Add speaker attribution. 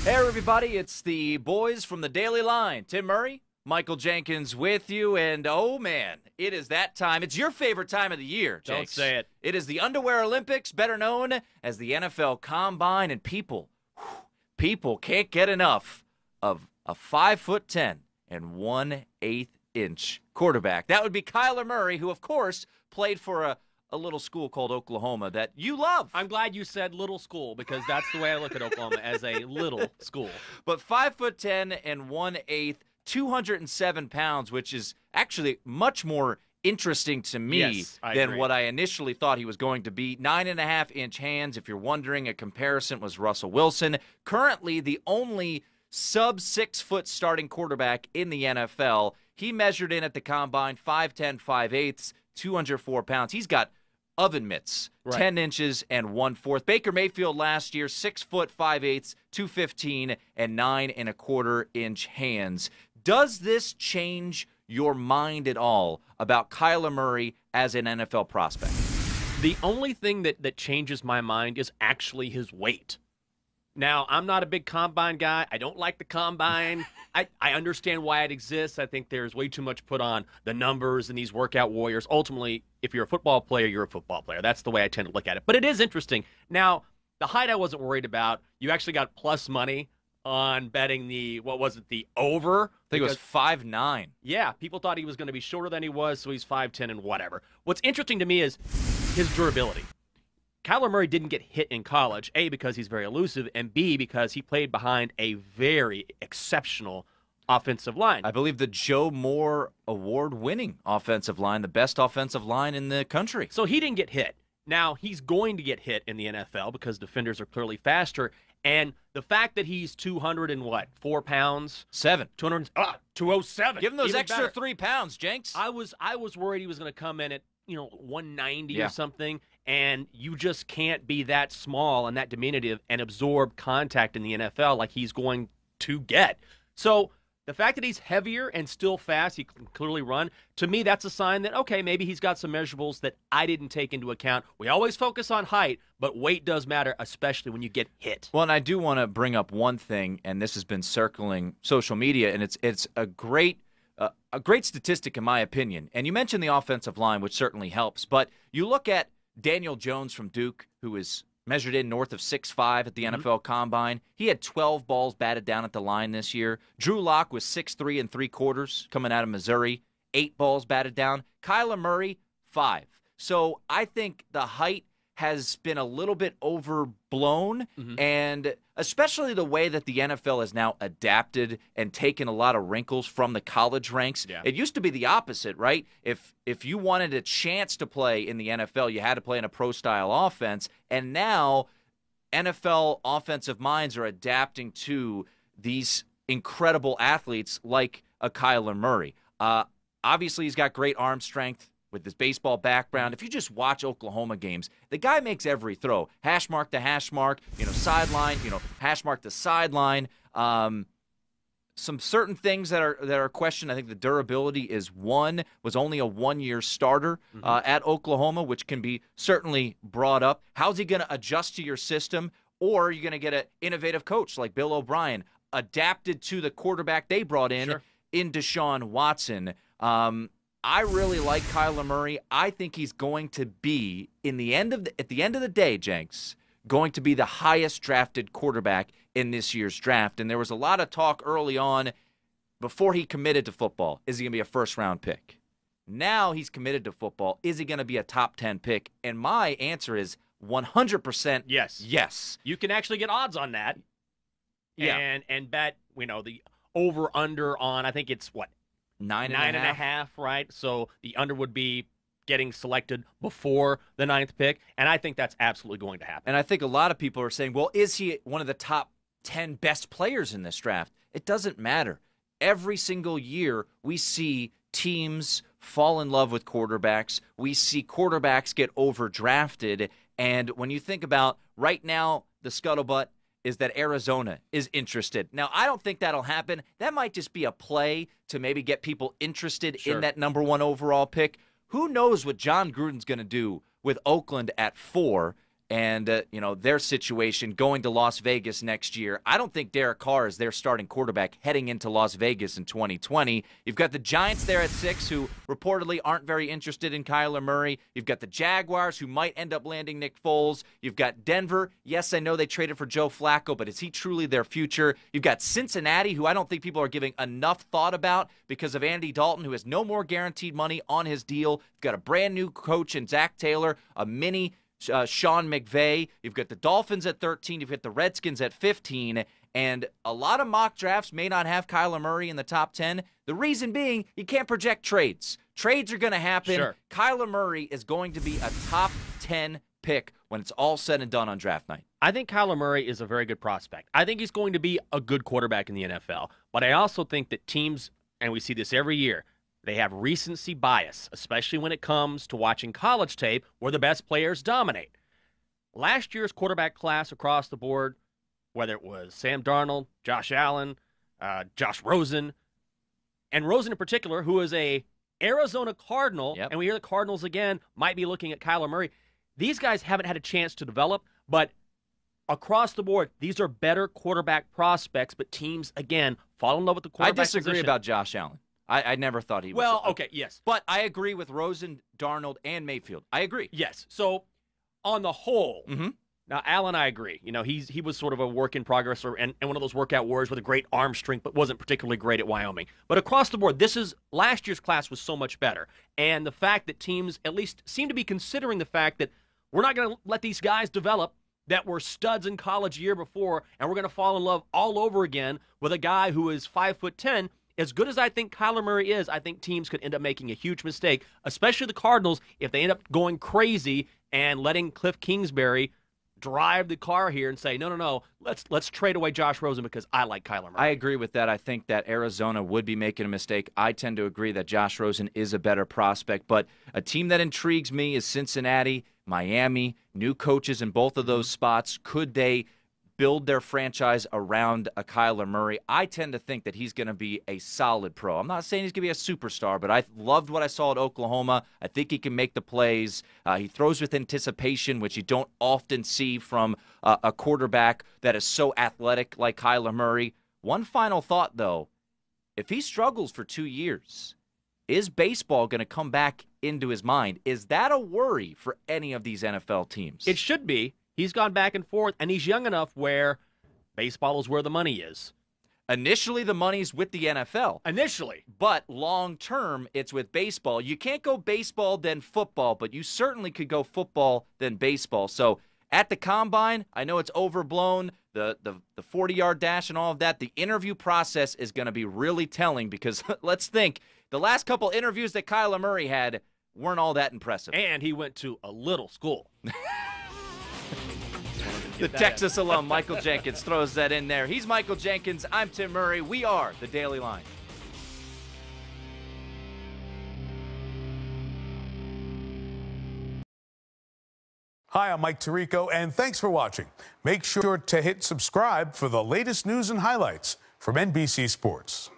Speaker 1: Hey, everybody, it's the boys from the Daily Line. Tim Murray, Michael Jenkins with you, and oh, man, it is that time. It's your favorite time of the year, Jakes.
Speaker 2: Don't say it.
Speaker 1: It is the Underwear Olympics, better known as the NFL Combine, and people can't get enough of a 5'10" and 1/8 inch quarterback. That would be Kyler Murray, who, of course, played for a little school called Oklahoma that you love.
Speaker 2: I'm glad you said little school because that's the way I look at Oklahoma, as a little school.
Speaker 1: But 5'10" and 1/8, 207 pounds, which is actually much more interesting to me
Speaker 2: Yes, I
Speaker 1: than
Speaker 2: agree.
Speaker 1: what I initially thought he was going to be. 9.5 inch hands. If you're wondering, a comparison was Russell Wilson. Currently, the only sub 6 foot starting quarterback in the NFL. He measured in at the combine 5'10", 5/8, 204 pounds. He's got oven mitts,
Speaker 2: Right.
Speaker 1: 10 inches and 1/4. Baker Mayfield last year, 6 foot 5/8, 215 and 9.25 inch hands. Does this change your mind at all about Kyler Murray as an NFL prospect?
Speaker 2: The only thing that changes my mind is actually his weight. Now, I'm not a big combine guy. I don't like the combine. I understand why it exists. I think there's way too much put on the numbers and these workout warriors. Ultimately, if you're a football player, you're a football player. That's the way I tend to look at it. But it is interesting. Now, the height I wasn't worried about. You actually got plus money on betting the over?
Speaker 1: I think it was 5'9".
Speaker 2: Yeah, people thought he was going to be shorter than he was, so he's 5'10" and whatever. What's interesting to me is his durability. Kyler Murray didn't get hit in college, A, because he's very elusive, and B, because he played behind a very exceptional offensive line.
Speaker 1: I believe the Joe Moore award-winning offensive line, the best offensive line in the country.
Speaker 2: So he didn't get hit. Now, he's going to get hit in the NFL because defenders are clearly faster, and the fact that he's 4 pounds?
Speaker 1: 7.
Speaker 2: 207.
Speaker 1: Give him those
Speaker 2: Even
Speaker 1: extra
Speaker 2: better.
Speaker 1: 3 pounds, Jenks.
Speaker 2: I was worried he was going to come in at 190
Speaker 1: Yeah.
Speaker 2: or something, and you just can't be that small and that diminutive and absorb contact in the NFL like he's going to get. So the fact that he's heavier and still fast, he can clearly run, to me that's a sign that, okay, maybe he's got some measurables that I didn't take into account. We always focus on height, but weight does matter, especially when you get hit.
Speaker 1: Well, and I do want to bring up one thing, and this has been circling social media, and it's a great statistic in my opinion. And you mentioned the offensive line, which certainly helps, but you look at Daniel Jones from Duke, who is measured in north of 6'5" at the NFL Combine. He had 12 balls batted down at the line this year. Drew Lock was 6'3 3/4 coming out of Missouri, 8 balls batted down. Kyler Murray, 5. So I think the height has been a little bit overblown, and especially the way that the NFL has now adapted and taken a lot of wrinkles from the college ranks.
Speaker 2: Yeah.
Speaker 1: It used to be the opposite, right? If you wanted a chance to play in the NFL, you had to play in a pro-style offense, and now NFL offensive minds are adapting to these incredible athletes like a Kyler Murray. Obviously, he's got great arm strength with his baseball background. If you just watch Oklahoma games, the guy makes every throw. Hash mark to hash mark, sideline, hash mark to sideline. Some certain things that are questioned. I think the durability is one. Was only a 1-year starter at Oklahoma, which can be certainly brought up. How's he going to adjust to your system? Or are you going to get an innovative coach like Bill O'Brien, adapted to the quarterback they brought in Deshaun Watson? I really like Kyler Murray. I think he's going to be, at the end of the day, Jenks, going to be the highest drafted quarterback in this year's draft. And there was a lot of talk early on before he committed to football. Is he going to be a first-round pick? Now he's committed to football. Is he going to be a top 10 pick? And my answer is 100%
Speaker 2: Yes.
Speaker 1: yes.
Speaker 2: You can actually get odds on that.
Speaker 1: Yeah.
Speaker 2: And bet, the over-under on, I think it's, 9.5, right? So the under would be getting selected before the 9th pick, and I think that's absolutely going to happen.
Speaker 1: And I think a lot of people are saying, well, is he one of the top 10 best players in this draft? It doesn't matter. Every single year we see teams fall in love with quarterbacks. We see quarterbacks get overdrafted. And when you think about right now, the scuttlebutt is that Arizona is interested. Now, I don't think that'll happen. That might just be a play to maybe get people interested in that number 1 overall pick. Who knows what John Gruden's going to do with Oakland at 4? and their situation going to Las Vegas next year. I don't think Derek Carr is their starting quarterback heading into Las Vegas in 2020. You've got the Giants there at 6, who reportedly aren't very interested in Kyler Murray. You've got the Jaguars, who might end up landing Nick Foles. You've got Denver. Yes, I know they traded for Joe Flacco, but is he truly their future? You've got Cincinnati, who I don't think people are giving enough thought about because of Andy Dalton, who has no more guaranteed money on his deal. You've got a brand new coach in Zach Taylor, a mini Sean McVay. You've got the Dolphins at 13. You've got the Redskins at 15. And a lot of mock drafts may not have Kyler Murray in the top 10. The reason being, you can't project trades. Trades are going to happen.
Speaker 2: Sure.
Speaker 1: Kyler Murray is going to be a top 10 pick when it's all said and done on draft night.
Speaker 2: I think Kyler Murray is a very good prospect. I think he's going to be a good quarterback in the NFL. But I also think that teams, and we see this every year, they have recency bias, especially when it comes to watching college tape where the best players dominate. Last year's quarterback class across the board, whether it was Sam Darnold, Josh Allen, Josh Rosen, and Rosen in particular, who is a Arizona Cardinal, and we hear the Cardinals again might be looking at Kyler Murray. These guys haven't had a chance to develop, but across the board, these are better quarterback prospects, but teams, again, fall in love with the quarterback
Speaker 1: I disagree
Speaker 2: position.
Speaker 1: about Josh Allen. I never thought he was.
Speaker 2: Well, okay, yes.
Speaker 1: But I agree with Rosen, Darnold, and Mayfield. I agree.
Speaker 2: Yes. So, on the whole, now Allen, I agree. He was sort of a work in progress and one of those workout warriors with a great arm strength, but wasn't particularly great at Wyoming. But across the board, last year's class was so much better. And the fact that teams at least seem to be considering the fact that we're not going to let these guys develop that were studs in college a year before, and we're going to fall in love all over again with a guy who is 5'10". As good as I think Kyler Murray is, I think teams could end up making a huge mistake, especially the Cardinals, if they end up going crazy and letting Cliff Kingsbury drive the car here and say, no, let's trade away Josh Rosen because I like Kyler Murray.
Speaker 1: I agree with that. I think that Arizona would be making a mistake. I tend to agree that Josh Rosen is a better prospect, but a team that intrigues me is Cincinnati, Miami, new coaches in both of those spots. Could they build their franchise around a Kyler Murray? I tend to think that he's going to be a solid pro. I'm not saying he's going to be a superstar, but I loved what I saw at Oklahoma. I think he can make the plays. He throws with anticipation, which you don't often see from a quarterback that is so athletic like Kyler Murray. One final thought, though. If he struggles for 2 years, is baseball going to come back into his mind? Is that a worry for any of these NFL teams?
Speaker 2: It should be. He's gone back and forth, and he's young enough where baseball is where the money is.
Speaker 1: Initially, the money's with the NFL.
Speaker 2: Initially.
Speaker 1: But long-term, it's with baseball. You can't go baseball, then football, but you certainly could go football, then baseball. So at the Combine, I know it's overblown, the 40-yard dash and all of that. The interview process is going to be really telling because let's think, the last couple interviews that Kyler Murray had weren't all that impressive.
Speaker 2: And he went to a little school.
Speaker 1: The Texas alum, Michael Jenkins, throws that in there. He's Michael Jenkins. I'm Tim Murray. We are the Daily Line.
Speaker 3: Hi, I'm Mike Tirico, and thanks for watching. Make sure to hit subscribe for the latest news and highlights from NBC Sports.